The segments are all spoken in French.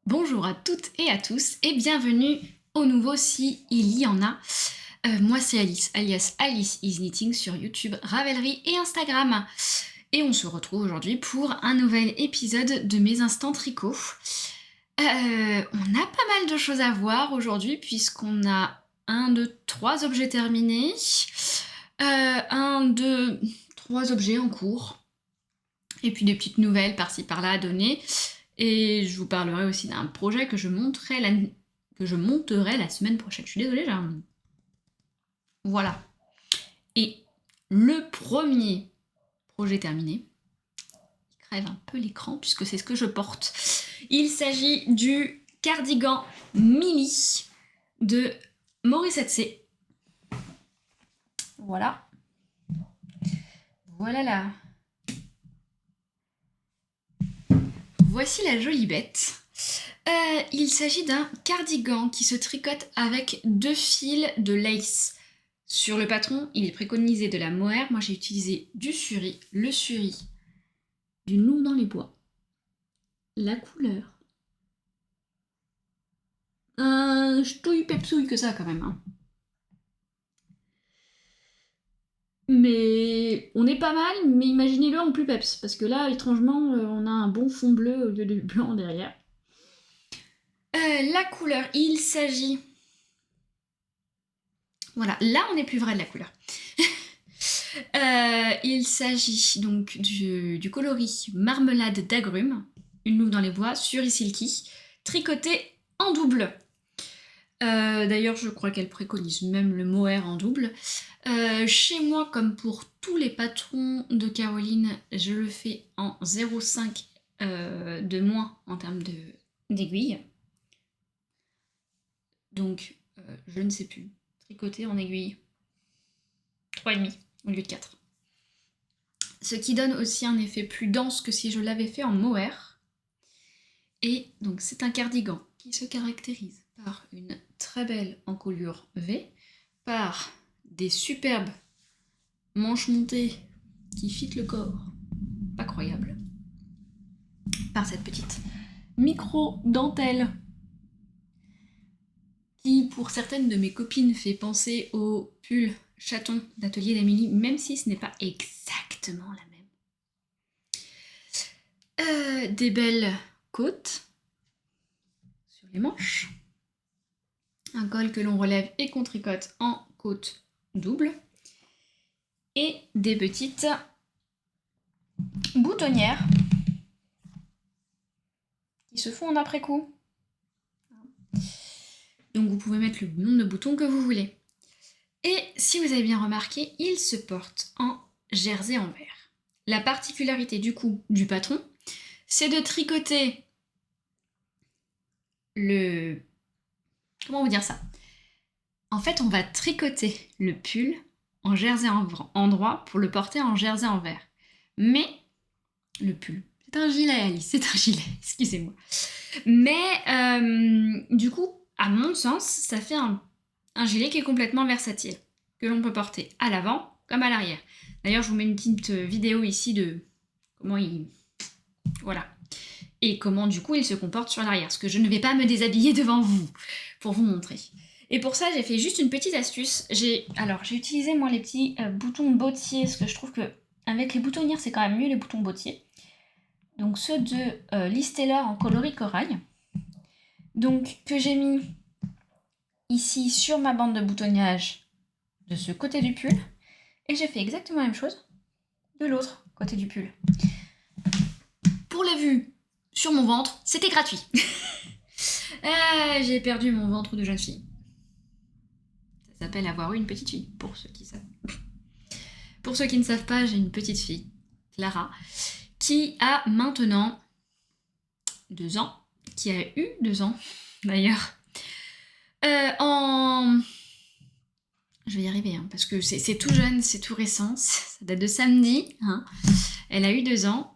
Bonjour à toutes et à tous et bienvenue au nouveau si il y en a. Moi c'est Alice, alias Alice is Knitting sur YouTube, Ravelry et Instagram. Et on se retrouve aujourd'hui pour un nouvel épisode de mes instants tricot. On a pas mal de choses à voir aujourd'hui puisqu'on a 1, 2, 3 objets terminés, 1, 2, 3 objets en cours, et puis des petites nouvelles par-ci par-là à donner. Et je vous parlerai aussi d'un projet que je monterai la semaine prochaine. Je suis désolée, Voilà. Et le premier projet terminé, il crève un peu l'écran puisque c'est ce que je porte. Il s'agit du cardigan mini de Morissette. Voilà. Voilà là. Voici la jolie bête. Il s'agit d'un cardigan qui se tricote avec 2 fils de lace. Sur le patron, il est préconisé de la mohair. Moi, j'ai utilisé du suri, le suri du Loup dans les bois. La couleur. Ch'touille pepsouille que ça, quand même. Hein. Mais on est pas mal, mais imaginez-le en plus peps. Parce que là, étrangement, on a un bon fond bleu au lieu de blanc derrière. La couleur, il s'agit... Voilà, là on n'est plus vrai de la couleur. Il s'agit donc du coloris marmelade d'agrumes, une louve dans les bois, sur silky, tricoté en double. D'ailleurs, je crois qu'elle préconise même le mohair en double. Chez moi, comme pour tous les patrons de Caroline, je le fais en 0,5 de moins en termes d'aiguille. Donc, je ne sais plus. Tricoté en aiguille 3,5 au lieu de 4. Ce qui donne aussi un effet plus dense que si je l'avais fait en mohair. Et donc c'est un cardigan qui se caractérise par une très belle encolure V, par des superbes manches montées qui fitent le corps, pas croyable, par cette petite micro-dentelle qui, pour certaines de mes copines, fait penser au pull chaton d'Atelier d'Amélie, même si ce n'est pas exactement la même. Des belles côtes sur les manches. Un col que l'on relève et qu'on tricote en côte double. Et des petites boutonnières qui se font en après-coup. Donc vous pouvez mettre le nombre de boutons que vous voulez. Et si vous avez bien remarqué, il se porte en jersey en verre. La particularité du coup du patron, c'est de tricoter le... Comment vous dire ça? En fait, on va tricoter le pull en jersey en droit pour le porter en jersey en verre. Mais le pull, c'est un gilet, Alice, c'est un gilet, excusez-moi. Mais du coup, à mon sens, ça fait un gilet qui est complètement versatile, que l'on peut porter à l'avant comme à l'arrière. D'ailleurs, je vous mets une petite vidéo ici de comment il... Voilà. Et comment du coup il se comporte sur l'arrière, parce que je ne vais pas me déshabiller devant vous pour vous montrer. Et pour ça, j'ai fait juste une petite astuce. J'ai utilisé moi les petits boutons bottiers, parce que je trouve que avec les boutonnières, c'est quand même mieux les boutons bottiers. Donc ceux de Liz Taylor en coloris corail. Donc que j'ai mis ici sur ma bande de boutonnage de ce côté du pull. Et j'ai fait exactement la même chose de l'autre côté du pull. Pour la vue sur mon ventre, c'était gratuit. J'ai perdu mon ventre de jeune fille. Ça s'appelle avoir eu une petite fille, pour ceux qui savent. Pour ceux qui ne savent pas, j'ai une petite fille, Clara, qui a maintenant 2 ans, qui a eu 2 ans d'ailleurs, je vais y arriver, hein, parce que c'est tout jeune, c'est tout récent, ça date de samedi, hein. Elle a eu 2 ans,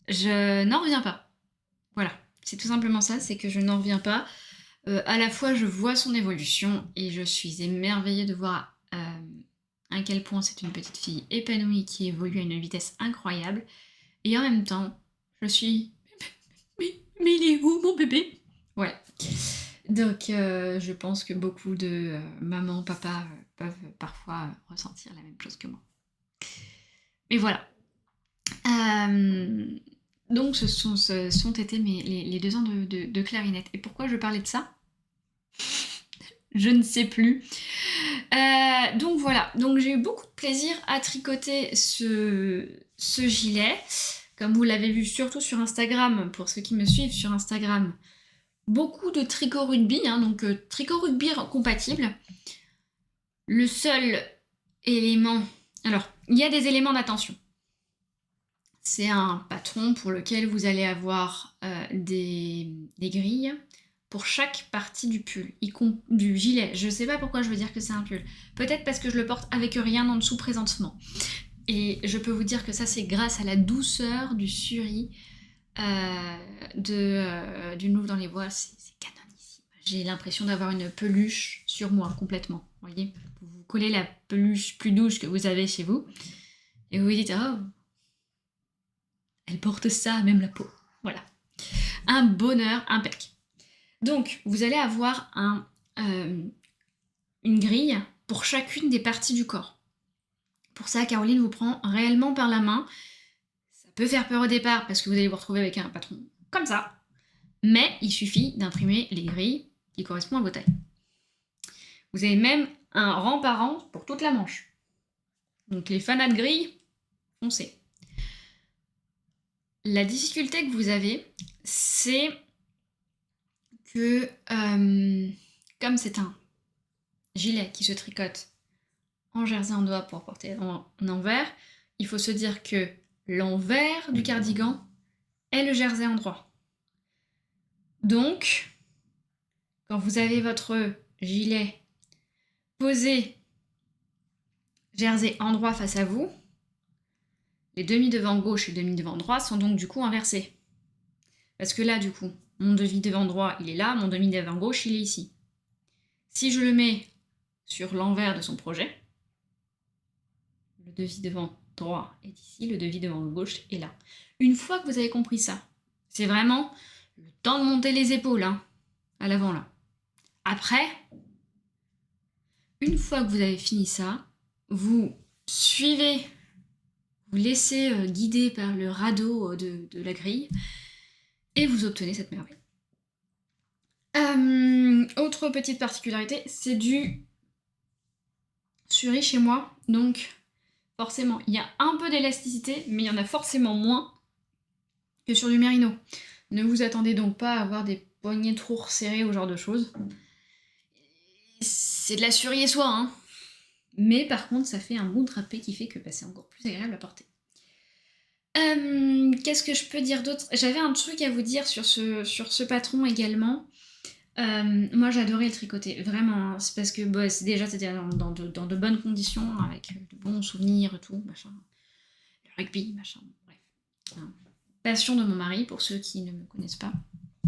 je n'en reviens pas. Voilà, c'est tout simplement ça, c'est que je n'en reviens pas. À la fois, je vois son évolution et je suis émerveillée de voir à quel point c'est une petite fille épanouie qui évolue à une vitesse incroyable. Et en même temps, je suis... Mais il est où mon bébé? Ouais. Donc je pense que beaucoup de mamans, papas peuvent parfois ressentir la même chose que moi. Mais voilà. Donc ce sont été les 2 ans de clarinette. Et pourquoi je parlais de ça? Je ne sais plus. Donc voilà, donc j'ai eu beaucoup de plaisir à tricoter ce gilet. Comme vous l'avez vu surtout sur Instagram, pour ceux qui me suivent sur Instagram, beaucoup de tricot rugby, hein, donc tricot rugby compatible. Le seul élément... Alors, il y a des éléments d'attention. C'est un patron pour lequel vous allez avoir des grilles pour chaque partie du pull, du gilet. Je sais pas pourquoi je veux dire que c'est un pull. Peut-être parce que je le porte avec rien en dessous présentement. Et je peux vous dire que ça, c'est grâce à la douceur du suri du Louvre dans les bois. C'est canonissime. J'ai l'impression d'avoir une peluche sur moi complètement. Vous voyez, vous collez la peluche plus douce que vous avez chez vous et vous vous dites « Oh, elle porte ça, même la peau. » Voilà. Un bonheur impec. Donc, vous allez avoir une grille pour chacune des parties du corps. Pour ça, Caroline vous prend réellement par la main. Ça peut faire peur au départ parce que vous allez vous retrouver avec un patron comme ça. Mais il suffit d'imprimer les grilles qui correspondent à vos tailles. Vous avez même un rang par rang pour toute la manche. Donc les fanats de grilles, foncez. La difficulté que vous avez, c'est que comme c'est un gilet qui se tricote en jersey en doigt pour porter en envers, il faut se dire que l'envers du cardigan est le jersey en droit. Donc, quand vous avez votre gilet posé jersey en droit face à vous, les demi-devants gauche et demi-devant droit sont donc du coup inversés. Parce que là, du coup, mon demi-devant droit, il est là, mon demi-devant gauche, il est ici. Si je le mets sur l'envers de son projet, le demi-devant droit est ici, le demi-devant gauche est là. Une fois que vous avez compris ça, c'est vraiment le temps de monter les épaules, hein, à l'avant là. Après, une fois que vous avez fini ça, vous suivez, vous laissez guider par le radeau de la grille et vous obtenez cette merveille. Autre petite particularité, c'est du suri chez moi, donc forcément il y a un peu d'élasticité, mais il y en a forcément moins que sur du mérino. Ne vous attendez donc pas à avoir des poignets trop resserrés ou genre de choses. C'est de la surrier soie, hein. Mais par contre, ça fait un bon drapé qui fait que c'est encore plus agréable à porter. Qu'est-ce que je peux dire d'autre? J'avais un truc à vous dire sur ce patron également. Moi j'adorais le tricoter, vraiment, hein. C'est parce que c'était dans de bonnes conditions, avec de bons souvenirs et tout, machin. Le rugby, machin, bref. Hein. Passion de mon mari, pour ceux qui ne me connaissent pas.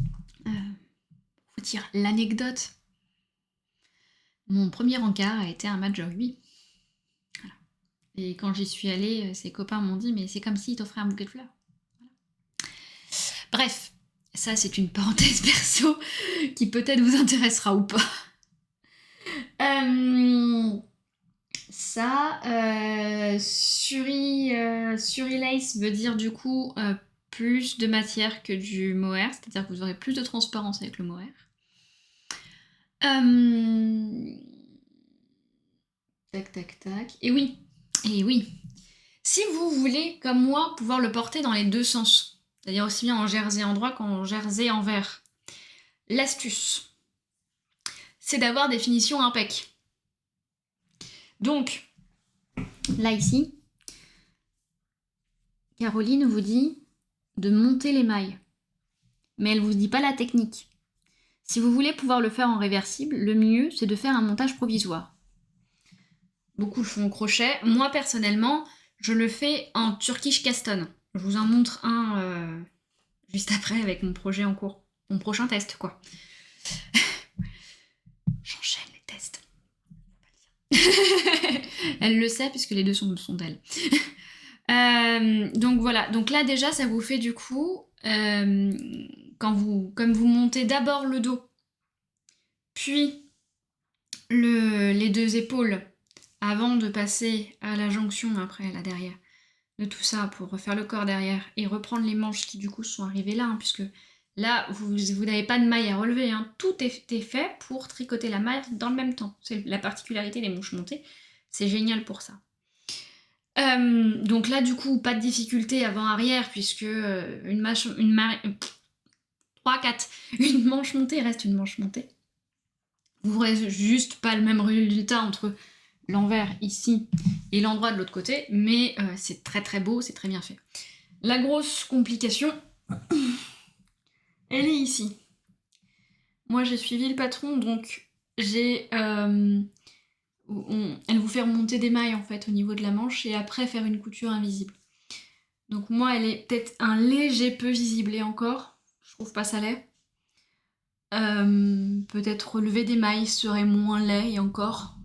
Pour vous dire l'anecdote. Mon premier encart a été un match de rugby. Voilà. Et quand j'y suis allée, ses copains m'ont dit, mais c'est comme s'il t'offrait un bouquet de fleurs. Voilà. Bref, ça c'est une parenthèse perso qui peut-être vous intéressera ou pas. Suri-lace veut dire du coup plus de matière que du mohair, c'est-à-dire que vous aurez plus de transparence avec le mohair. Tac, tac, tac. Et oui. Si vous voulez, comme moi, pouvoir le porter dans les deux sens, c'est-à-dire aussi bien en jersey en droit qu'en jersey en vert, l'astuce, c'est d'avoir des finitions impec. Donc, là ici, Caroline vous dit de monter les mailles, mais elle vous dit pas la technique. Si vous voulez pouvoir le faire en réversible, le mieux c'est de faire un montage provisoire. Beaucoup le font au crochet. Moi personnellement, je le fais en Turkish Caston. Je vous en montre un juste après avec mon projet en cours. Mon prochain test, quoi. J'enchaîne les tests. Elle le sait puisque les deux sont d'elle. Donc voilà. Donc là déjà, ça vous fait du coup, comme vous montez d'abord le dos, puis les deux épaules, avant de passer à la jonction après, là derrière, de tout ça pour refaire le corps derrière et reprendre les manches qui du coup sont arrivées là, hein, puisque là vous n'avez pas de maille à relever, hein. Tout est fait pour tricoter la maille dans le même temps. C'est la particularité des manches montées, c'est génial pour ça. Donc là du coup pas de difficulté avant-arrière puisque une manche montée reste une manche montée. Vous n'aurez juste pas le même résultat entre l'envers ici et l'endroit de l'autre côté, mais c'est très très beau, c'est très bien fait. La grosse complication, elle est ici. Moi j'ai suivi le patron, donc elle vous fait remonter des mailles en fait au niveau de la manche et après faire une couture invisible. Donc moi elle est peut-être un léger peu visible et encore, je trouve pas ça laid. Peut-être relever des mailles serait moins laid et encore.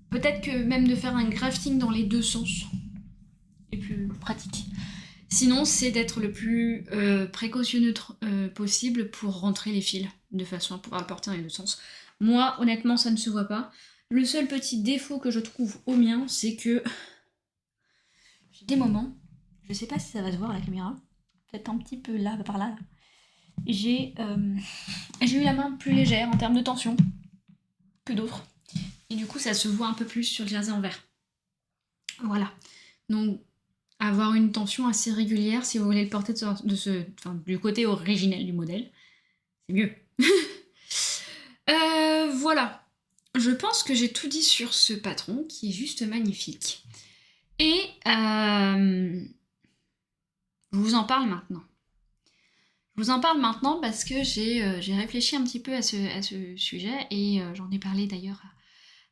Peut-être que même de faire un grafting dans les deux sens est plus pratique. Sinon, c'est d'être le plus précautionneux possible pour rentrer les fils, de façon à pouvoir le porter dans les deux sens. Moi, honnêtement, ça ne se voit pas. Le seul petit défaut que je trouve au mien, c'est que j'ai des moments, je sais pas si ça va se voir à la caméra, peut-être un petit peu là, par là. J'ai eu la main plus légère en termes de tension que d'autres. Et du coup, ça se voit un peu plus sur le jersey en vert. Voilà. Donc, avoir une tension assez régulière si vous voulez le porter du côté originel du modèle, c'est mieux. Voilà. Je pense que j'ai tout dit sur ce patron qui est juste magnifique. Et je vous en parle maintenant. Je vous en parle maintenant parce que j'ai réfléchi un petit peu à ce sujet et j'en ai parlé d'ailleurs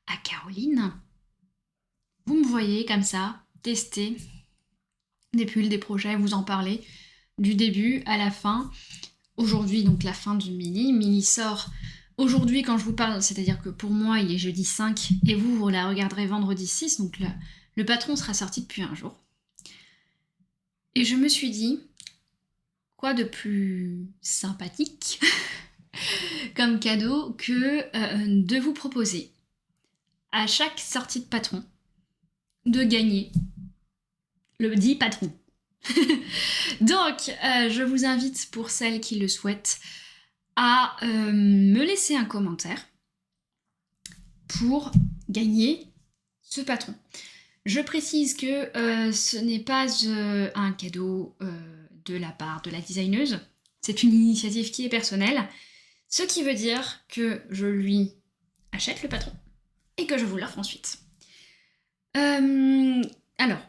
à Caroline. Vous me voyez comme ça, tester des pulls, des projets, vous en parler du début à la fin. Aujourd'hui, donc la fin du mini. Mini sort aujourd'hui quand je vous parle, c'est-à-dire que pour moi, il est jeudi 5 et vous la regarderez vendredi 6, donc le patron sera sorti depuis un jour. Et je me suis dit, quoi de plus sympathique comme cadeau que de vous proposer à chaque sortie de patron de gagner le dit patron. Donc, je vous invite, pour celles qui le souhaitent, à me laisser un commentaire pour gagner ce patron. Je précise que ce n'est pas un cadeau de la part de la designeuse. C'est une initiative qui est personnelle, ce qui veut dire que je lui achète le patron et que je vous l'offre ensuite. Alors,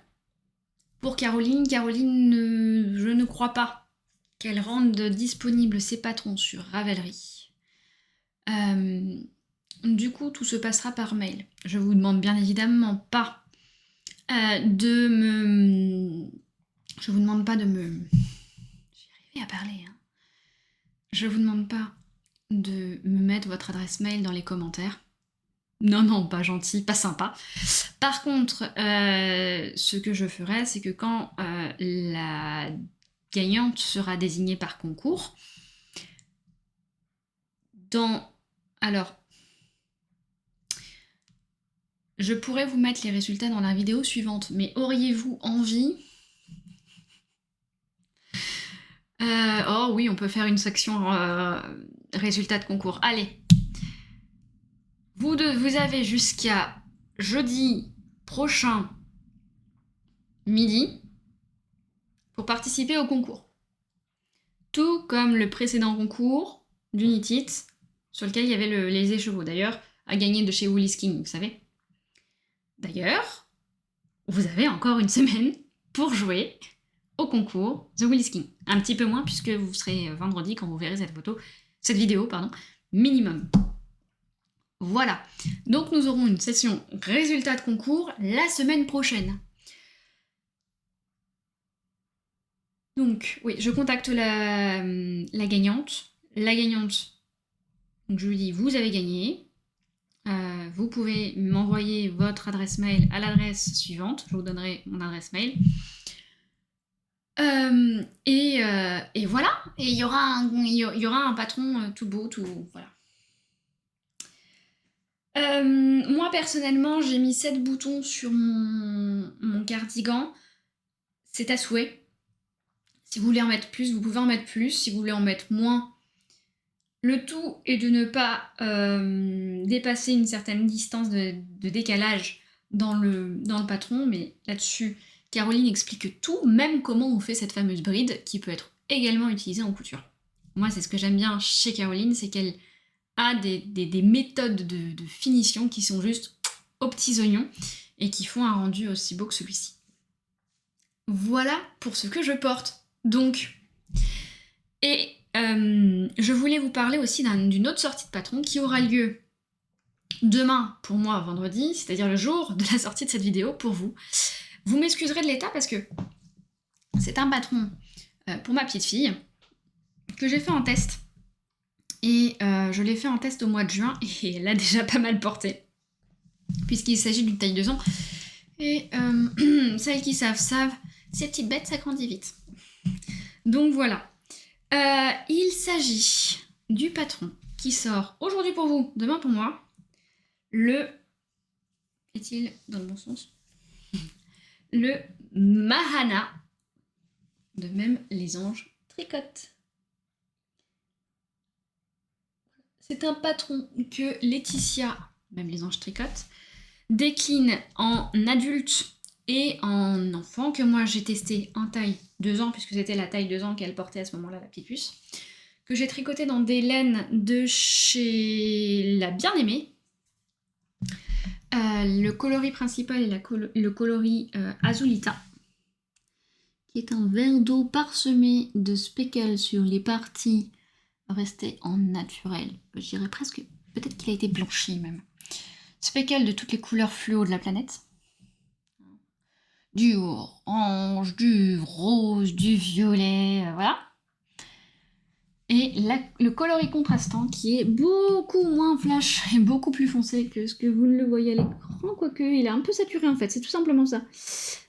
pour Caroline, je ne crois pas qu'elle rende disponibles ses patrons sur Ravelry. Du coup, tout se passera par mail. Je vous demande bien évidemment pas de me... Je vous demande pas de me... J'y arrivé à parler, hein. Je vous demande pas de me mettre votre adresse mail dans les commentaires. Non, pas gentil, pas sympa. Par contre, ce que je ferai, c'est que quand la gagnante sera désignée par concours, alors, je pourrais vous mettre les résultats dans la vidéo suivante, mais auriez-vous envie... Oh oui, on peut faire une section résultats de concours. Allez, vous avez jusqu'à jeudi prochain midi pour participer au concours. Tout comme le précédent concours d'Unitit, sur lequel il y avait les écheveaux, d'ailleurs, à gagner de chez Woolies King, vous savez. D'ailleurs, vous avez encore une semaine pour jouer au concours The Woolies King. Un petit peu moins, puisque vous serez vendredi quand vous verrez cette vidéo, minimum. Voilà. Donc nous aurons une session résultats de concours la semaine prochaine. Donc, oui, je contacte la gagnante. La gagnante, donc je lui dis, vous avez gagné. Vous pouvez m'envoyer votre adresse mail à l'adresse suivante. Je vous donnerai mon adresse mail. Et voilà. Et il y aura un patron tout beau, tout... Voilà. Moi, personnellement, j'ai mis 7 boutons sur mon cardigan. C'est à souhait. Si vous voulez en mettre plus, vous pouvez en mettre plus. Si vous voulez en mettre moins, le tout est de ne pas dépasser une certaine distance de décalage dans le patron. Mais là-dessus, Caroline explique tout, même comment on fait cette fameuse bride qui peut être également utilisée en couture. Moi, c'est ce que j'aime bien chez Caroline, c'est qu'elle a des méthodes de finition qui sont juste aux petits oignons et qui font un rendu aussi beau que celui-ci. Voilà pour ce que je porte. Donc, et je voulais vous parler aussi d'une autre sortie de patron qui aura lieu demain pour moi, vendredi, c'est-à-dire le jour de la sortie de cette vidéo pour vous. Vous m'excuserez de l'état parce que c'est un patron pour ma petite fille que j'ai fait en test. Et je l'ai fait en test au mois de juin et elle a déjà pas mal porté, puisqu'il s'agit d'une taille 2 ans. Et celles qui savent, ces petites bêtes, ça grandit vite. Donc voilà. Il s'agit du patron qui sort aujourd'hui pour vous, demain pour moi. Est-il dans le bon sens? Le Mahana. De même, les anges tricotent. C'est un patron que Laetitia, même les anges tricotent, décline en adulte et en enfant, que moi j'ai testé en taille 2 ans, puisque c'était la taille 2 ans qu'elle portait à ce moment-là, la petite puce, que j'ai tricoté dans des laines de chez La Bien-Aimée. Le coloris principal est le coloris Azulita, qui est un verre d'eau parsemé de speckles sur les parties restées en naturel. Je dirais presque, peut-être qu'il a été blanchi même. Speckles de toutes les couleurs fluo de la planète. Du orange, du rose, du violet, voilà. Et le coloris contrastant qui est beaucoup moins flash et beaucoup plus foncé que ce que vous ne le voyez à l'écran, quoique il est un peu saturé en fait, c'est tout simplement ça.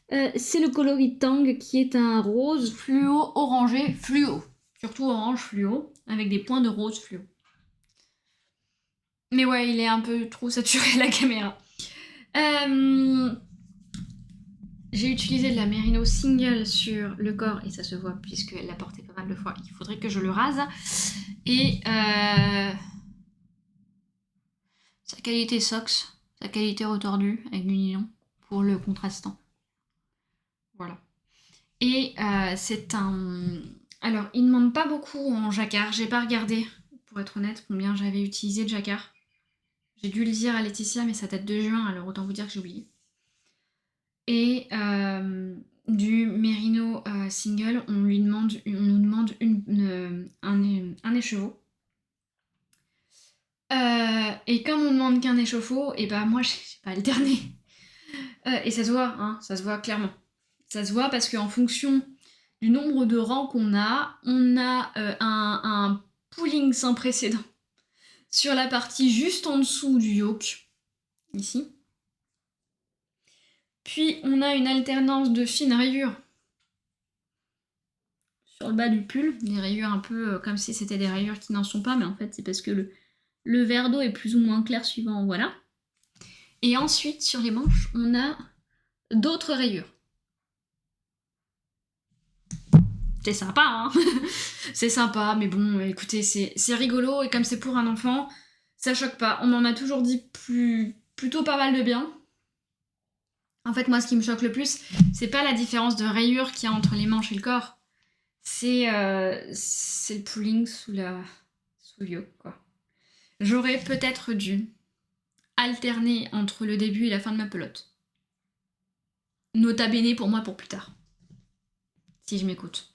C'est le coloris Tang qui est un rose fluo orangé fluo. Surtout orange fluo, avec des points de rose fluo. Mais ouais, il est un peu trop saturé à la caméra. J'ai utilisé de la Merino single sur le corps et ça se voit puisqu'elle l'a porté pas mal de fois. Il faudrait que je le rase. Et sa qualité socks, sa qualité retordue avec du nylon pour le contrastant. Voilà. Et c'est un... Alors, il ne demande pas beaucoup en jacquard. J'ai pas regardé, pour être honnête, combien j'avais utilisé de jacquard. J'ai dû le dire à Laetitia, mais ça date de juin, alors autant vous dire que j'ai oublié. Et du Merino single, on nous demande un écheveau. Et comme on demande qu'un échauffour, et bah moi j'ai pas alterné. Et ça se voit, hein, ça se voit clairement. Ça se voit parce qu'en fonction du nombre de rangs qu'on a, on a un pooling sans précédent sur la partie juste en dessous du yoke, ici. Puis on a une alternance de fines rayures sur le bas du pull, des rayures un peu comme si c'était des rayures qui n'en sont pas, mais en fait c'est parce que le verre d'eau est plus ou moins clair suivant, voilà. Et ensuite sur les manches, on a d'autres rayures. C'est sympa, hein. C'est sympa, mais bon, écoutez, c'est rigolo, et comme c'est pour un enfant, ça choque pas. On m'en a toujours dit plutôt pas mal de bien. En fait, moi, ce qui me choque le plus, c'est pas la différence de rayure qu'il y a entre les manches et le corps, c'est le pooling sous le yoke, quoi. J'aurais peut-être dû alterner entre le début et la fin de ma pelote. Nota bene pour moi pour plus tard. Si je m'écoute.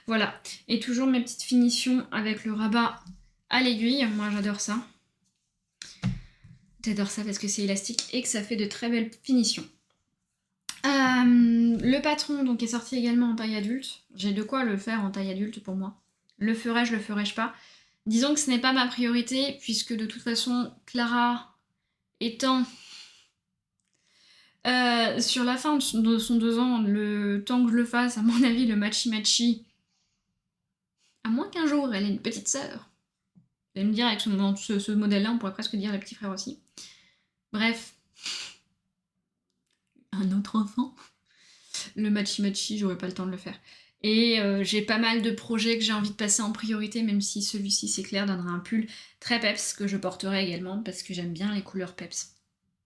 Voilà. Et toujours mes petites finitions avec le rabat à l'aiguille. Moi, j'adore ça. J'adore ça parce que c'est élastique et que ça fait de très belles finitions. Le patron donc, est sorti également en taille adulte. J'ai de quoi le faire en taille adulte pour moi. Le ferais-je pas. Disons que ce n'est pas ma priorité, puisque de toute façon, Clara étant sur la fin de son 2 ans, le temps que je le fasse, à mon avis, le matchy-matchy, à moins qu'un jour elle ait une petite sœur. Vous allez me dire, avec ce modèle-là, on pourrait presque dire les petits frères aussi. Bref. Un autre enfant. Le matchy-matchy, j'aurais pas le temps de le faire. Et j'ai pas mal de projets que j'ai envie de passer en priorité, même si celui-ci, c'est clair, donnera un pull très peps que je porterai également, parce que j'aime bien les couleurs peps.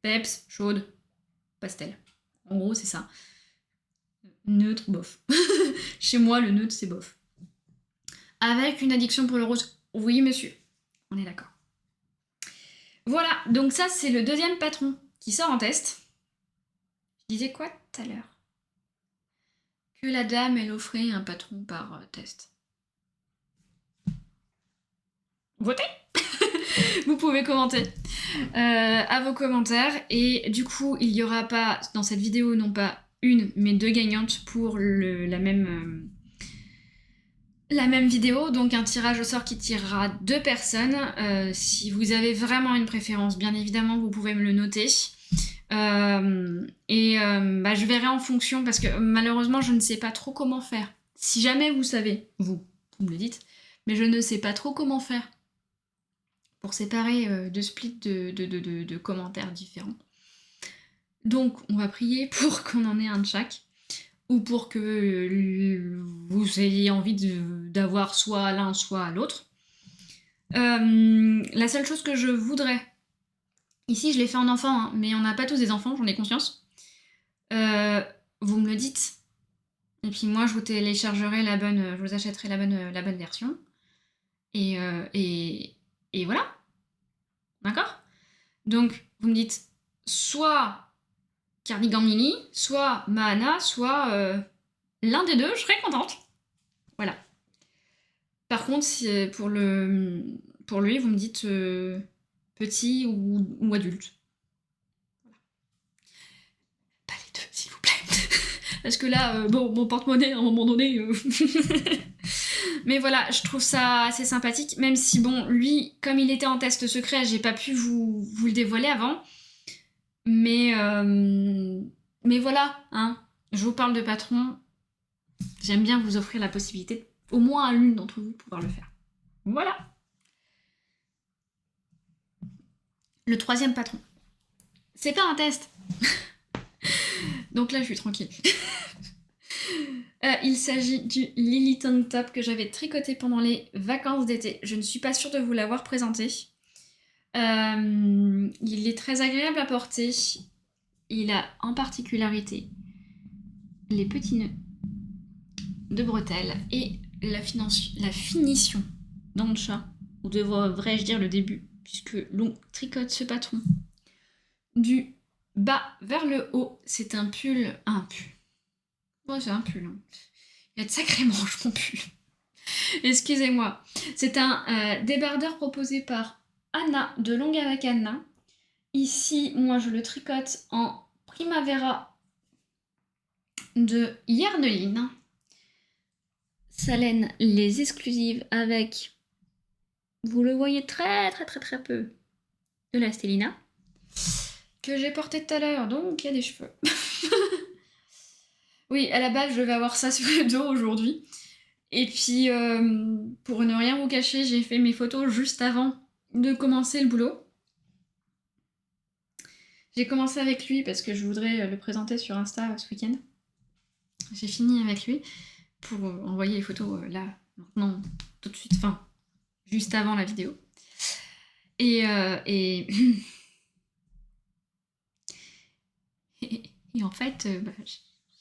Peps, chaude, pastel. En gros, c'est ça. Neutre, bof. Chez moi, le neutre, c'est bof. Avec une addiction pour le rose, oui, monsieur. On est d'accord. Voilà, donc ça, c'est le deuxième patron qui sort en test. Je disais quoi tout à l'heure? Que la dame, elle offrait un patron par test. Votez. Vous pouvez commenter à vos commentaires. Et du coup, il y aura pas, dans cette vidéo, non pas une, mais 2 gagnantes pour la même vidéo. Donc un tirage au sort qui tirera 2 personnes. Si vous avez vraiment une préférence, bien évidemment, vous pouvez me le noter. Je verrai en fonction, parce que malheureusement, je ne sais pas trop comment faire. Si jamais vous savez, vous me le dites, mais je ne sais pas trop comment faire pour séparer 2 splits de commentaires différents. Donc, on va prier pour qu'on en ait un de chaque, ou pour que vous ayez envie d'avoir soit l'un, soit l'autre. La seule chose que je voudrais, ici je l'ai fait en enfant, hein, mais on n'a pas tous des enfants, j'en ai conscience. Vous me le dites, et puis moi je vous téléchargerai je vous achèterai la bonne version. Et voilà. D'accord? Donc, vous me dites soit Cardigan Mini, soit Mahana, soit l'un des deux, je serais contente. Voilà. Par contre, si, pour lui, vous me dites petit ou adulte. Voilà. Pas les deux, s'il vous plaît. Parce que là, mon porte-monnaie, à un moment donné... Mais voilà, je trouve ça assez sympathique, même si, bon, lui, comme il était en test secret, j'ai pas pu vous le dévoiler avant. Mais voilà, hein, je vous parle de patron. J'aime bien vous offrir la possibilité, au moins à l'une d'entre vous, de pouvoir le faire. Voilà. Le 3e patron. C'est pas un test. Donc là, je suis tranquille. Il s'agit du Lily Tank Top que j'avais tricoté pendant les vacances d'été. Je ne suis pas sûre de vous l'avoir présenté. Il est très agréable à porter. Il a en particularité les petits nœuds de bretelles et la finition dans le chat, ou devrais-je dire le début, puisque l'on tricote ce patron du bas vers le haut. C'est un pull. Ouais, c'est un pull. Hein. Il y a de sacrés manches, mon pull. Excusez-moi. C'est un débardeur proposé par Anna de Longavacana. Ici, moi, je le tricote en Primavera de Yarneline. Sa laine, les exclusives avec, vous le voyez très peu, de la Stellina, que j'ai porté tout à l'heure, donc il y a des cheveux. Oui, à la base, je vais avoir ça sur le dos aujourd'hui. Et puis, pour ne rien vous cacher, j'ai fait mes photos juste avant de commencer le boulot. J'ai commencé avec lui parce que je voudrais le présenter sur Insta ce week-end. J'ai fini avec lui pour envoyer les photos là, maintenant, tout de suite, enfin, juste avant la vidéo. Et en fait,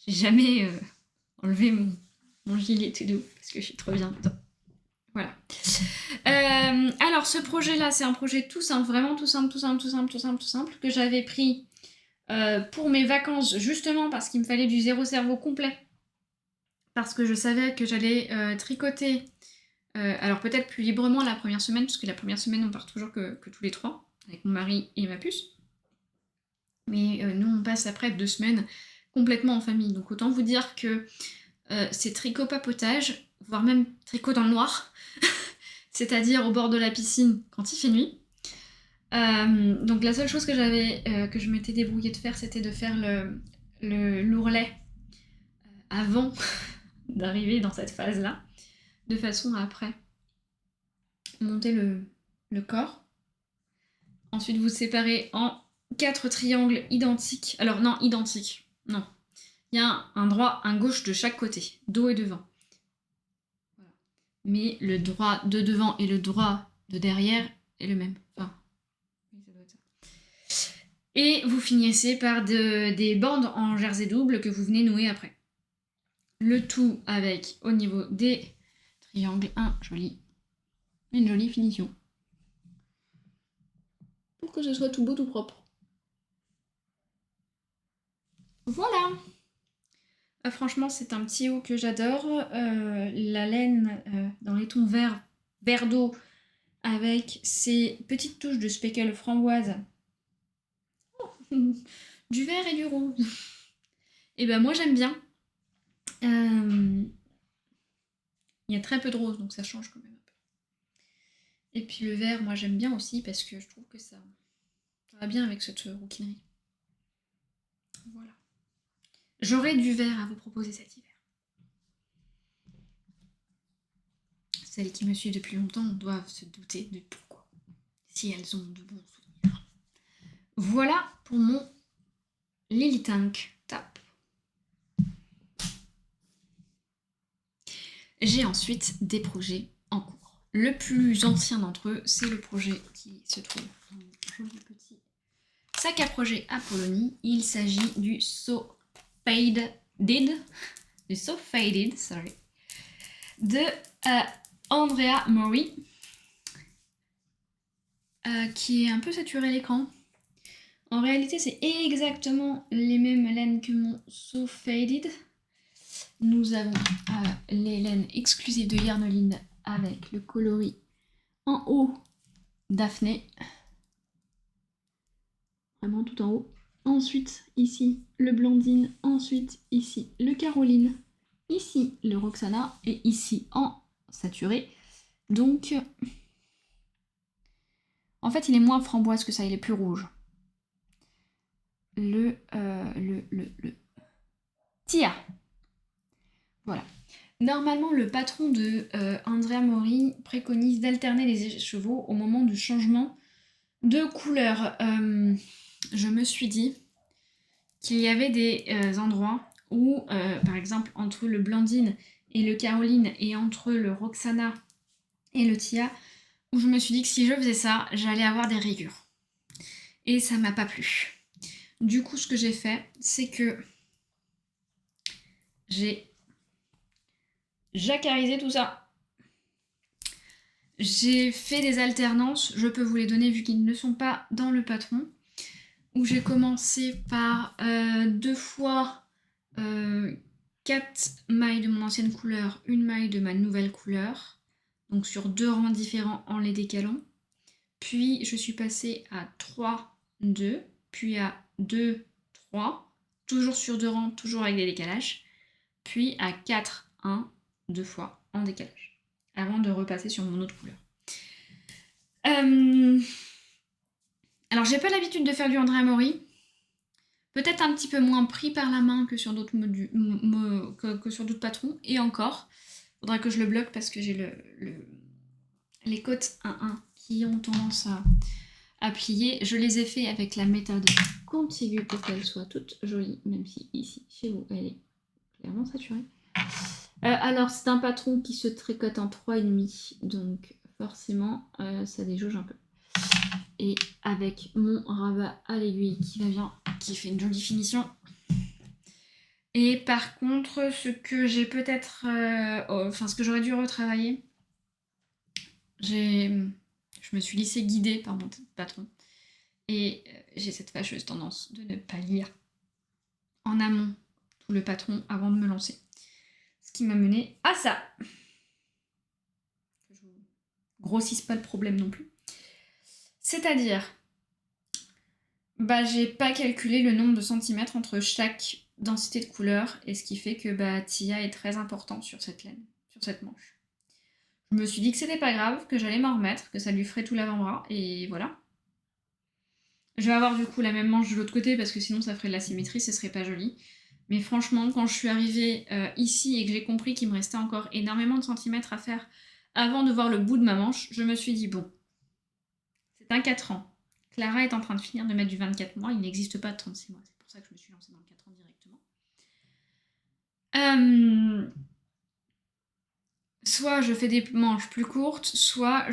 j'ai jamais enlevé mon gilet tout doux parce que je suis trop bien dedans. Voilà. Alors, ce projet-là, c'est un projet tout simple, vraiment tout simple, que j'avais pris pour mes vacances, justement parce qu'il me fallait du zéro cerveau complet. Parce que je savais que j'allais tricoter, alors peut-être plus librement la première semaine, parce que la première semaine, on part toujours que tous les trois, avec mon mari et ma puce. Mais nous, on passe après 2 semaines complètement en famille. Donc autant vous dire que c'est tricot papotage, voire même tricot dans le noir, c'est-à-dire au bord de la piscine quand il fait nuit. Donc la seule chose que je m'étais débrouillée de faire, c'était de faire l'ourlet avant d'arriver dans cette phase-là, de façon à après monter le corps. Ensuite, vous séparez en 4 triangles identiques. Alors non, identiques, non. Il y a un droit, un gauche de chaque côté, dos et devant. Voilà. Mais le droit de devant et le droit de derrière est le même. Enfin, oui, ça doit être ça. Et vous finissez par des bandes en jersey double que vous venez nouer après. Le tout avec, au niveau des triangles, une jolie finition. Pour que ce soit tout beau, tout propre. Voilà. Franchement, c'est un petit haut que j'adore. La laine dans les tons vert d'eau, avec ces petites touches de speckle framboise. Oh, du vert et du rose. Et ben moi j'aime bien. Il y a très peu de rose, donc ça change quand même un peu. Et puis le vert, moi j'aime bien aussi parce que je trouve que ça va bien avec cette rouquinerie. Voilà. J'aurai du vert à vous proposer cet hiver. Celles qui me suivent depuis longtemps doivent se douter de pourquoi, si elles ont de bons souvenirs. Voilà pour mon Lily Tank Tap. J'ai ensuite des projets en cours. Le plus ancien d'entre eux, c'est le projet qui se trouve dans un joli petit sac à projet Apollonie. Il s'agit du So Faded, de Andrea Mori, qui est un peu saturé l'écran. En réalité, c'est exactement les mêmes laines que mon So Faded. Nous avons les laines exclusives de Yarneline avec le coloris en haut Daphné. Vraiment tout en haut. Ensuite, ici, le Blandine. Ensuite, ici, le Caroline. Ici, le Roxana. Et ici, en saturé. Donc, en fait, il est moins framboise que ça, il est plus rouge. Le Tia. Voilà. Normalement, le patron de Andrea Mori préconise d'alterner les écheveaux au moment du changement de couleur. Je me suis dit qu'il y avait des endroits où, par exemple, entre le Blandine et le Caroline et entre le Roxana et le Tia, où je me suis dit que si je faisais ça, j'allais avoir des rayures. Et ça m'a pas plu. Du coup, ce que j'ai fait, c'est que j'ai jacarisé tout ça. J'ai fait des alternances, je peux vous les donner vu qu'ils ne sont pas dans le patron, où j'ai commencé par 2 fois 4 mailles de mon ancienne couleur, une maille de ma nouvelle couleur, donc sur 2 rangs différents en les décalant. Puis je suis passée à 3, 2, puis à 2, 3, toujours sur 2 rangs, toujours avec des décalages, puis à 4, 1, 2 fois en décalage, avant de repasser sur mon autre couleur. Alors j'ai pas l'habitude de faire du André Amaury, peut-être un petit peu moins pris par la main que sur d'autres que sur d'autres patrons, et encore, faudra que je le bloque parce que j'ai les côtes 1-1 qui ont tendance à plier. Je les ai fait avec la méthode contiguë pour qu'elle soit toute jolie, même si ici, chez vous, elle est clairement saturée. Alors, c'est un patron qui se tricote en 3,5, donc forcément, ça déjauge un peu. Et avec mon rabat à l'aiguille qui va bien, qui fait une jolie finition. Et par contre, ce que j'ai peut-être... ce que j'aurais dû retravailler, je me suis laissée guider par mon patron. Et j'ai cette fâcheuse tendance de ne pas lire en amont tout le patron avant de me lancer. Ce qui m'a mené à ça. Que je grossisse pas le problème non plus. C'est-à-dire, j'ai pas calculé le nombre de centimètres entre chaque densité de couleur, et ce qui fait que Tia est très important sur cette laine, sur cette manche. Je me suis dit que c'était pas grave, que j'allais m'en remettre, que ça lui ferait tout l'avant-bras, et voilà. Je vais avoir du coup la même manche de l'autre côté, parce que sinon ça ferait de la symétrie, ce serait pas joli. Mais franchement, quand je suis arrivée ici et que j'ai compris qu'il me restait encore énormément de centimètres à faire avant de voir le bout de ma manche, je me suis dit, bon, c'est un 4 ans. Clara est en train de finir de mettre du 24 mois, il n'existe pas de 36 mois. C'est pour ça que je me suis lancée dans le 4 ans directement. Soit je fais des manches plus courtes, soit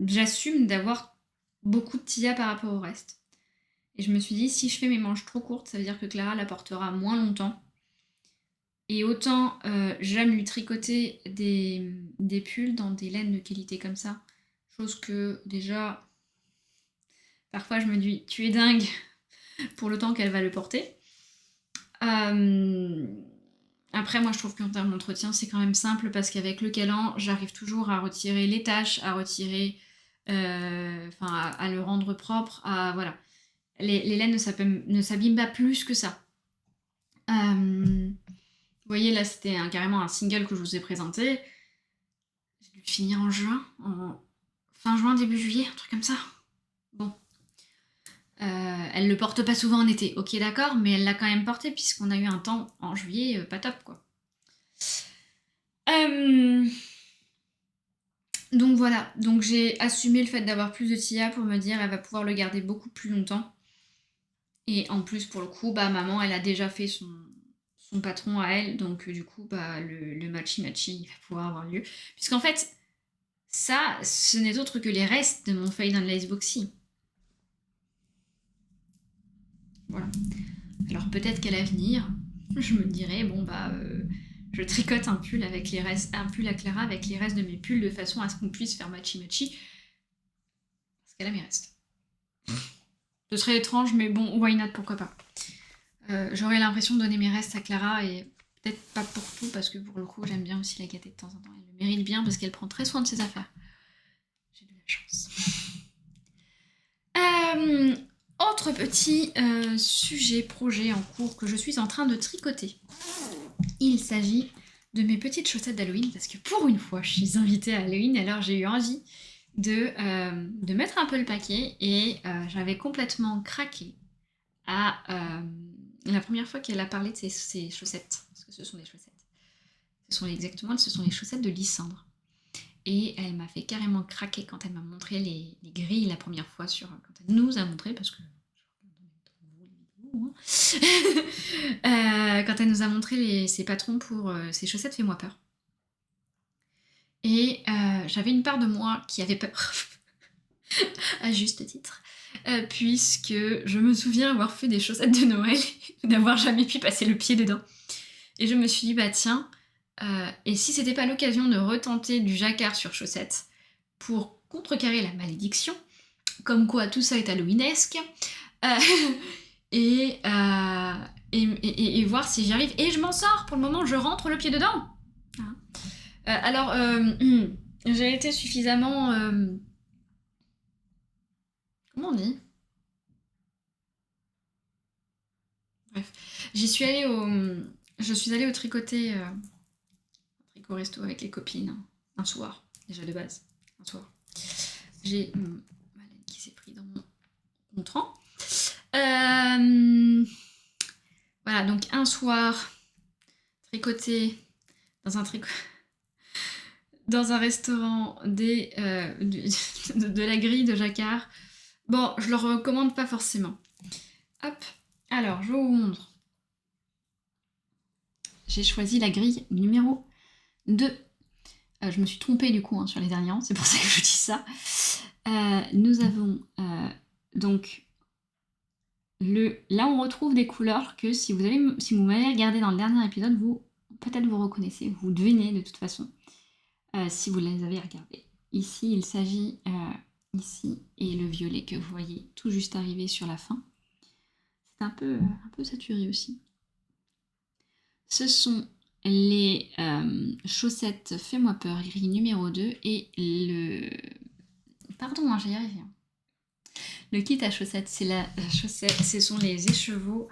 j'assume d'avoir beaucoup de tia par rapport au reste. Et je me suis dit, si je fais mes manches trop courtes, ça veut dire que Clara la portera moins longtemps. Et autant j'aime lui tricoter des pulls dans des laines de qualité comme ça. Chose que déjà, parfois je me dis, tu es dingue pour le temps qu'elle va le porter. Après, moi je trouve qu'en termes d'entretien, c'est quand même simple parce qu'avec le calan, j'arrive toujours à retirer les taches, à retirer, à le rendre propre, voilà. Les laines ne s'abîment pas plus que ça. Vous voyez, là, c'était carrément un single que je vous ai présenté. J'ai dû le finir en juin, fin juin, début juillet, un truc comme ça. Bon. Elle le porte pas souvent en été, ok d'accord, mais elle l'a quand même porté puisqu'on a eu un temps en juillet pas top, quoi. Donc voilà, donc j'ai assumé le fait d'avoir plus de tia pour me dire elle va pouvoir le garder beaucoup plus longtemps. Et en plus, pour le coup, maman, elle a déjà fait son patron à elle, donc du coup, le matchy-matchy, il va pouvoir avoir lieu. Puisqu'en fait, ça, ce n'est autre que les restes de mon Fade and Lace Boxy. Voilà. Alors peut-être qu'à l'avenir, je me dirais, je tricote un pull avec les restes, un pull à Clara avec les restes de mes pulls de façon à ce qu'on puisse faire matchy-matchy. Parce qu'elle a mes restes. Ce serait étrange, mais bon, why not, pourquoi pas. J'aurais l'impression de donner mes restes à Clara, et peut-être pas pour tout, parce que pour le coup, j'aime bien aussi la gâter de temps en temps. Elle le mérite bien, parce qu'elle prend très soin de ses affaires. J'ai de la chance. Autre petit sujet, projet en cours que je suis en train de tricoter. Il s'agit de mes petites chaussettes d'Halloween, parce que pour une fois, je suis invitée à Halloween, alors j'ai eu envie de mettre un peu le paquet, et j'avais complètement craqué à la première fois qu'elle a parlé de ses chaussettes, parce que ce sont des chaussettes. Ce sont les chaussettes de Lysandre. Et elle m'a fait carrément craquer quand elle m'a montré les grilles la première fois, quand elle nous a montré, parce que quand elle nous a montré ses patrons pour ses chaussettes Fais-moi peur. Et j'avais une part de moi qui avait peur, à juste titre, puisque je me souviens avoir fait des chaussettes de Noël et n'avoir jamais pu passer le pied dedans. Et je me suis dit, bah tiens, et si c'était pas l'occasion de retenter du jacquard sur chaussette pour contrecarrer la malédiction, comme quoi tout ça est halloweenesque, euh, et voir si j'y arrive. Et je m'en sors, pour le moment, je rentre le pied dedans. Hein. Alors, j'ai été suffisamment... comment on dit? Bref, je suis allée au tricoté, tricot resto avec les copines, un soir, déjà de base, un soir. J'ai ma laine qui s'est pris dans mon contrant. Voilà, donc un soir, tricoté dans un dans un restaurant de la grille de jacquard. Bon, je le recommande pas forcément. Hop, alors je vous montre. J'ai choisi la grille numéro 2. Je me suis trompée du coup hein, sur les derniers rangs, c'est pour ça que je dis ça. Nous avons donc là on retrouve des couleurs que si vous m'avez regardé dans le dernier épisode, peut-être vous reconnaissez, vous devinez de toute façon si vous les avez regardées. Ici il s'agit ici et le violet que vous voyez tout juste arriver sur la fin. C'est un peu saturé aussi. Ce sont les chaussettes Fais-moi peur, grille numéro 2 et le... Pardon, j'y arrive. Le kit à chaussettes, c'est la chaussette, ce sont les écheveaux.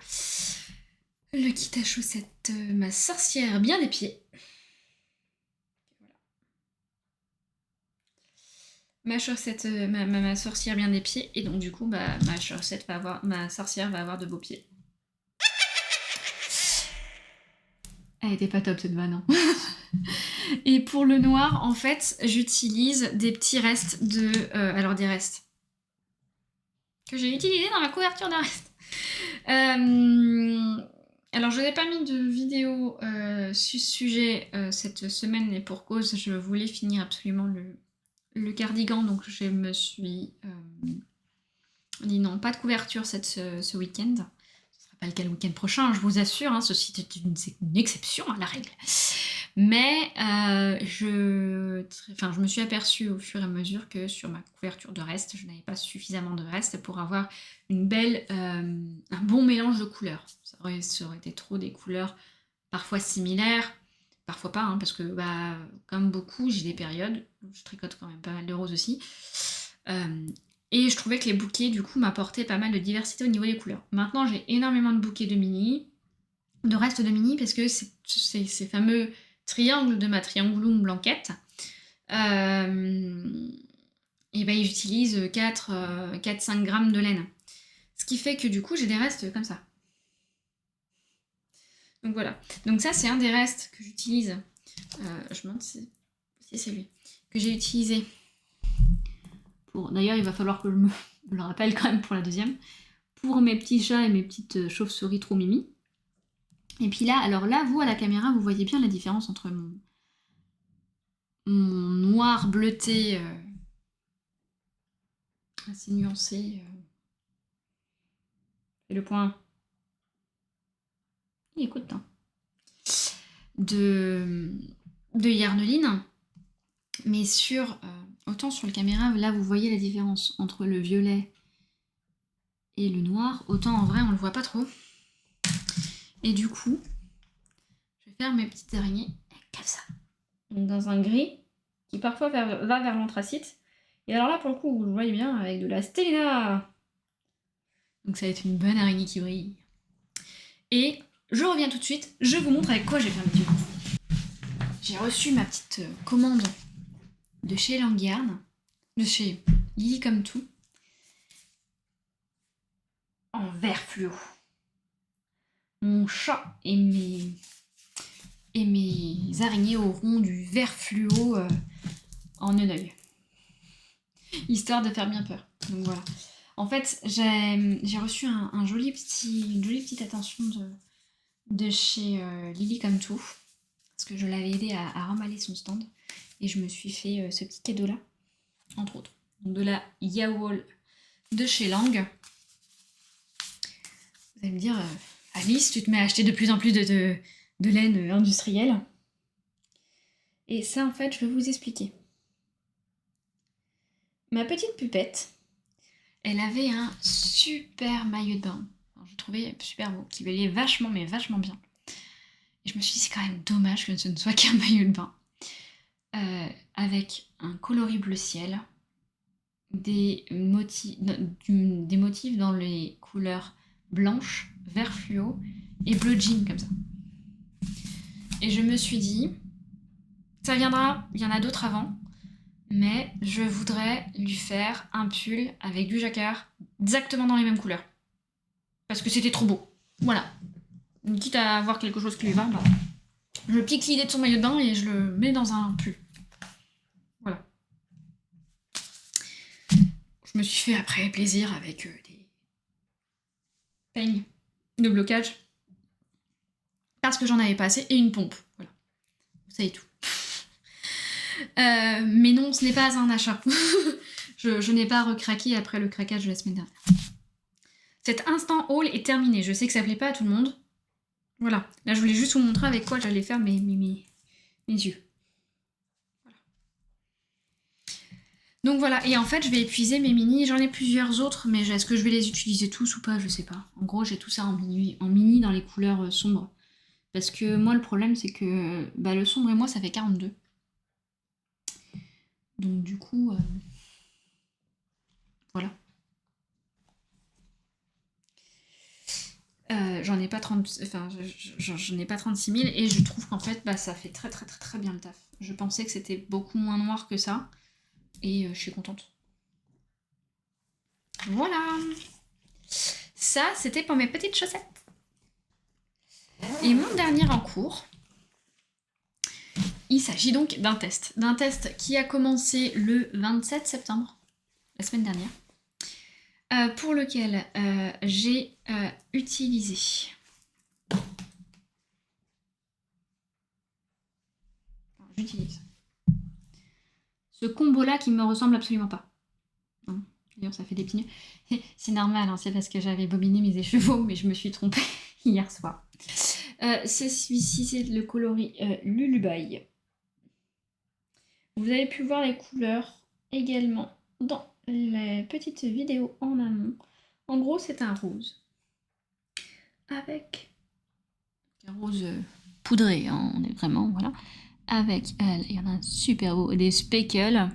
Le kit à chaussettes, ma sorcière bien des pieds. Voilà. Ma chaussette, ma sorcière bien des pieds, et donc du coup, bah, ma sorcière va avoir de beaux pieds. Elle était pas top cette vanne. Hein. Et pour le noir, en fait, j'utilise des petits restes alors des restes que j'ai utilisés dans la couverture d'un reste. Alors je n'ai pas mis de vidéo sur ce sujet cette semaine, et pour cause, je voulais finir absolument le cardigan, donc je me suis dit non, pas de couverture ce week-end. Pas le cas le week-end prochain, je vous assure, hein, ceci est une exception à la règle. Mais je me suis aperçue au fur et à mesure que sur ma couverture de reste, je n'avais pas suffisamment de reste pour avoir un bon mélange de couleurs. Ça aurait été trop des couleurs parfois similaires, parfois pas, hein, parce que comme beaucoup, j'ai des périodes, je tricote quand même pas mal de roses aussi. Et je trouvais que les bouquets, du coup, m'apportaient pas mal de diversité au niveau des couleurs. Maintenant, j'ai énormément de bouquets de mini, de restes de mini, parce que c'est ces fameux triangles de ma triangulum blanquette. Et ben, j'utilise 4-5 grammes de laine. Ce qui fait que, du coup, j'ai des restes comme ça. Donc voilà. Donc ça, c'est un des restes que j'utilise. Je me demande si c'est lui. Que j'ai utilisé. D'ailleurs, il va falloir que je me le rappelle quand même pour la deuxième. Pour mes petits chats et mes petites chauves-souris trop mimi. Et puis là, alors là, vous à la caméra, vous voyez bien la différence entre mon noir bleuté assez nuancé. Et le point. Il écoute, hein. De Yarneline. Mais autant sur la caméra, là vous voyez la différence entre le violet et le noir, autant en vrai on le voit pas trop. Et du coup, je vais faire mes petites araignées comme ça. Donc dans un gris qui parfois va vers l'anthracite. Et alors là pour le coup, vous le voyez bien avec de la stellina. Donc ça va être une bonne araignée qui brille. Et je reviens tout de suite, je vous montre avec quoi j'ai fait mes yeux. J'ai reçu ma petite commande de chez Langyarn, de chez Lily Comme Tout, en vert fluo. Mon chat et mes araignées auront du vert fluo en un œil, histoire de faire bien peur. Donc voilà. En fait, j'ai reçu une jolie petite attention de chez Lily Comme Tout, parce que je l'avais aidé à remballer son stand. Et je me suis fait ce petit cadeau-là, entre autres. Donc de la Yawol de chez Lang. Vous allez me dire, Alice, tu te mets à acheter de plus en plus de de laine industrielle. Et ça, en fait, je vais vous expliquer. Ma petite pupette, elle avait un super maillot de bain. Je trouvais super beau, qui valait vachement, mais vachement bien. Et je me suis dit, c'est quand même dommage que ce ne soit qu'un maillot de bain. Avec un coloris bleu ciel, des motifs dans les couleurs blanche, vert fluo et bleu jean comme ça. Et je me suis dit, ça viendra, il y en a d'autres avant, mais je voudrais lui faire un pull avec du jacquard exactement dans les mêmes couleurs. Parce que c'était trop beau. Voilà. Quitte à avoir quelque chose qui lui va, bah, je pique l'idée de son maillot de bain et je le mets dans un pull. Voilà. Je me suis fait après plaisir avec des peignes de blocage. Parce que j'en avais pas assez et une pompe. Voilà. Vous savez tout. Mais non, ce n'est pas un achat. je n'ai pas recraqué après le craquage de la semaine dernière. Cet instant haul est terminé. Je sais que ça plaît pas à tout le monde. Voilà. Là, je voulais juste vous montrer avec quoi j'allais faire mes yeux. Voilà. Donc voilà. Et en fait, je vais épuiser mes mini. J'en ai plusieurs autres, mais est-ce que je vais les utiliser tous ou pas? Je sais pas. En gros, j'ai tout ça en mini dans les couleurs sombres. Parce que moi, le problème, c'est que le sombre et moi, ça fait 42. Donc du coup, voilà. J'en ai pas 30, enfin, j'en ai pas 36 000 et je trouve qu'en fait, ça fait très très très très bien le taf. Je pensais que c'était beaucoup moins noir que ça et je suis contente. Voilà. Ça, c'était pour mes petites chaussettes. Et mon dernier en cours, il s'agit donc d'un test. D'un test qui a commencé le 27 septembre, la semaine dernière. Pour lequel j'ai utilisé j'utilise ce combo-là qui me ressemble absolument pas. D'ailleurs, ça fait des petits nœuds. C'est normal, hein, c'est parce que j'avais bobiné mes écheveaux, mais je me suis trompée hier soir. Celui-ci, c'est le coloris Lulubaï. Vous avez pu voir les couleurs également dans la petite vidéo en amont. En gros, c'est un rose. Avec un rose poudré, hein, on est vraiment, voilà. Avec, il y en a un super beau, des speckles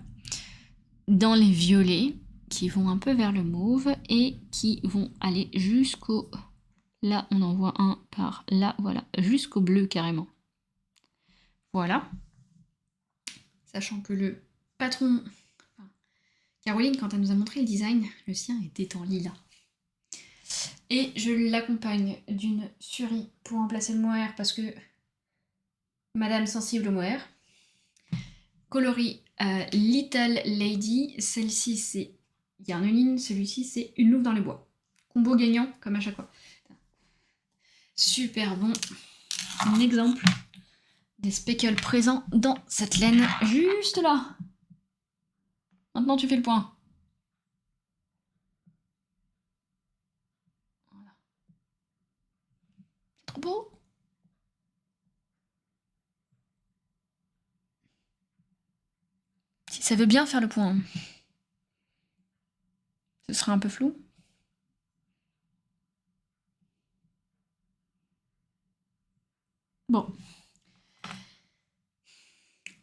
dans les violets qui vont un peu vers le mauve et qui vont aller jusqu'au... Là, on en voit un par là, voilà, jusqu'au bleu carrément. Voilà. Sachant que le patron... Enfin, Caroline, quand elle nous a montré le design, le sien était en lilas. Et je l'accompagne d'une Suri pour remplacer le mohair parce que Madame sensible au mohair. Coloris Little Lady. Celle-ci, c'est Yarn, celui-ci, c'est Une louve dans les bois. Combo gagnant, comme à chaque fois. Super bon. Un exemple des speckles présents dans cette laine, juste là. Maintenant, tu fais le point. Voilà. C'est trop beau. Si ça veut bien faire le point, ce sera un peu flou. Bon.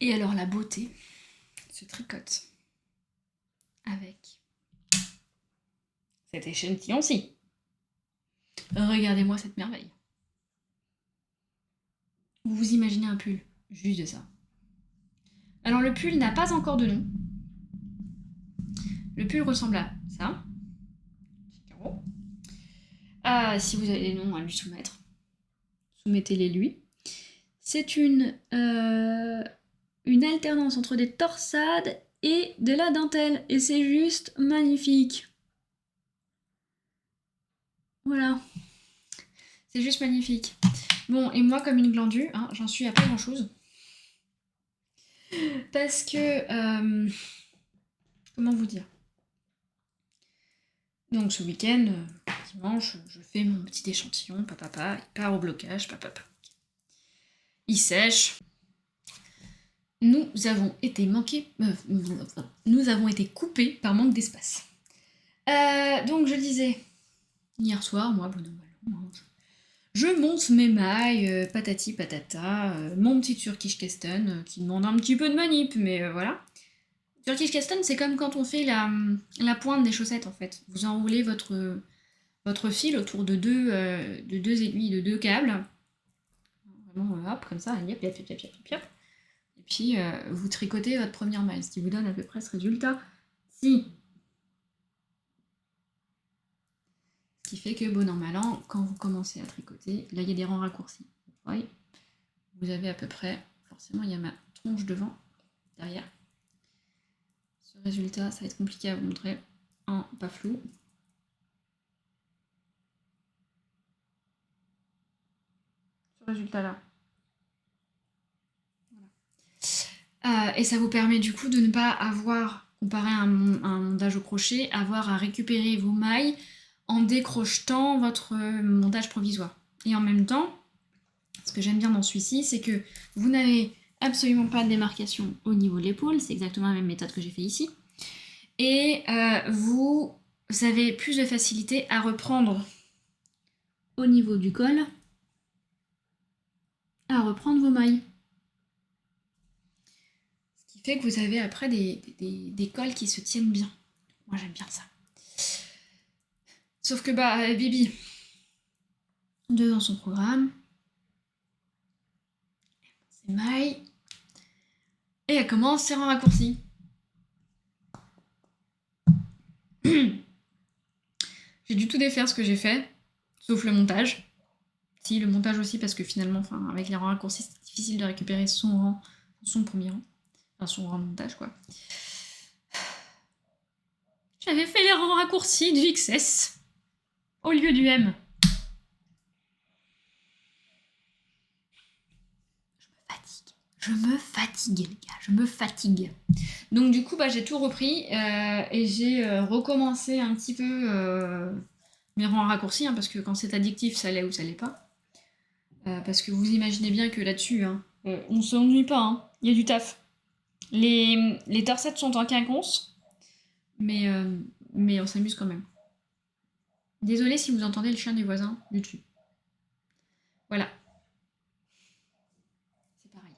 Et alors la beauté se tricote avec cet échantillon-ci. Regardez-moi cette merveille. Vous vous imaginez un pull, juste de ça. Alors le pull n'a pas encore de nom. Le pull ressemble à ça. Si vous avez des noms à lui soumettre, soumettez-les lui. C'est une alternance entre des torsades et de la dentelle. Et c'est juste magnifique. Voilà. C'est juste magnifique. Bon, et moi, comme une glandue, hein, j'en suis à pas grand-chose. Parce que... comment vous dire? Donc ce week-end, dimanche, je fais mon petit échantillon, papa, il part au blocage, papa. il sèche. Nous avons été coupés par manque d'espace. Donc je disais, hier soir, moi, je monte mes mailles, patati patata, mon petit Turkish Kasten, qui demande un petit peu de manip, mais voilà. Turkish Kasten, c'est comme quand on fait la pointe des chaussettes, en fait. Vous enroulez votre fil autour de deux aiguilles, de deux câbles. Vraiment, hop, comme ça, yep. Et puis, vous tricotez votre première maille, ce qui vous donne à peu près ce résultat. Ce qui fait que, bon an, mal an, quand vous commencez à tricoter, là, il y a des rangs raccourcis. Oui. Vous avez à peu près, forcément, il y a ma tronche devant, derrière. Ce résultat, ça va être compliqué à vous montrer en pas flou. Ce résultat-là. Voilà. Et ça vous permet du coup de ne pas avoir, comparé à un montage au crochet, avoir à récupérer vos mailles en décrochetant votre montage provisoire. Et en même temps, ce que j'aime bien dans celui-ci, c'est que vous n'avez absolument pas de démarcation au niveau de l'épaule, c'est exactement la même méthode que j'ai fait ici. Et vous avez plus de facilité à reprendre au niveau du col, à reprendre vos mailles. Ce qui fait que vous avez après des cols qui se tiennent bien. Moi j'aime bien ça. Sauf que Bibi, devant son programme, ses mailles, et elle commence ses rangs raccourcis. J'ai dû tout défaire ce que j'ai fait, sauf le montage. Si, le montage aussi, parce que finalement, avec les rangs raccourcis, c'est difficile de récupérer son premier rang. Enfin, son rang de montage, quoi. J'avais fait les rangs raccourcis du XS au lieu du M. Je me fatigue, les gars, je me fatigue. Donc du coup, j'ai tout repris et j'ai recommencé un petit peu mes rangs raccourcis, parce que quand c'est addictif, ça l'est ou ça l'est pas. Parce que vous imaginez bien que là-dessus, on s'ennuie pas, il y a du taf. Les torsettes sont en quinconce, mais on s'amuse quand même. Désolée si vous entendez le chien des voisins du dessus. Voilà. C'est pareil.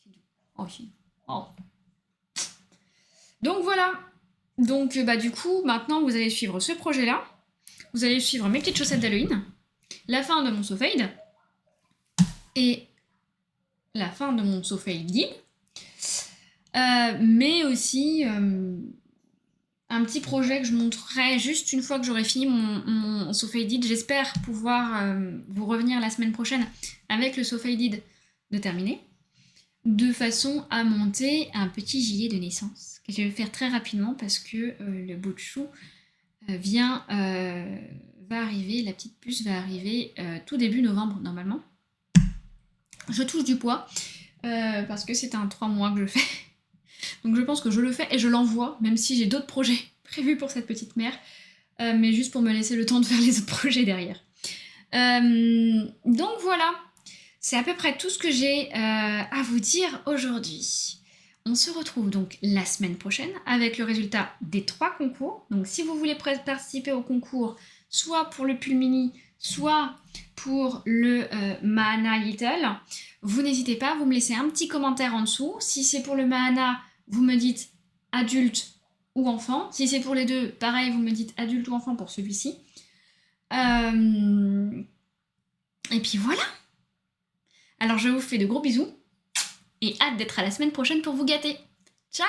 C'est doux. Oh, si. Oh. Donc voilà. Donc du coup, maintenant vous allez suivre ce projet-là. Vous allez suivre mes petites chaussettes d'Halloween, la fin de mon sew fade et la fin de mon sew fade guide. Mais aussi un petit projet que je montrerai juste une fois que j'aurai fini mon sew faded. J'espère pouvoir vous revenir la semaine prochaine avec le sew faded de terminer, de façon à monter un petit gilet de naissance que je vais faire très rapidement parce que le bout de chou va arriver, la petite puce va arriver tout début novembre normalement. Je touche du poids parce que c'est un 3 mois que je fais. Donc je pense que je le fais et je l'envoie, même si j'ai d'autres projets prévus pour cette petite mère, mais juste pour me laisser le temps de faire les autres projets derrière. Donc voilà, c'est à peu près tout ce que j'ai à vous dire aujourd'hui. On se retrouve donc la semaine prochaine avec le résultat des 3 concours. Donc si vous voulez participer au concours, soit pour le pull mini, soit pour le Mahana Little, vous n'hésitez pas, vous me laissez un petit commentaire en dessous. Si c'est pour le Mahana, vous me dites adulte ou enfant. Si c'est pour les deux, pareil, vous me dites adulte ou enfant pour celui-ci. Et puis voilà. Alors je vous fais de gros bisous et hâte d'être à la semaine prochaine pour vous gâter. Ciao!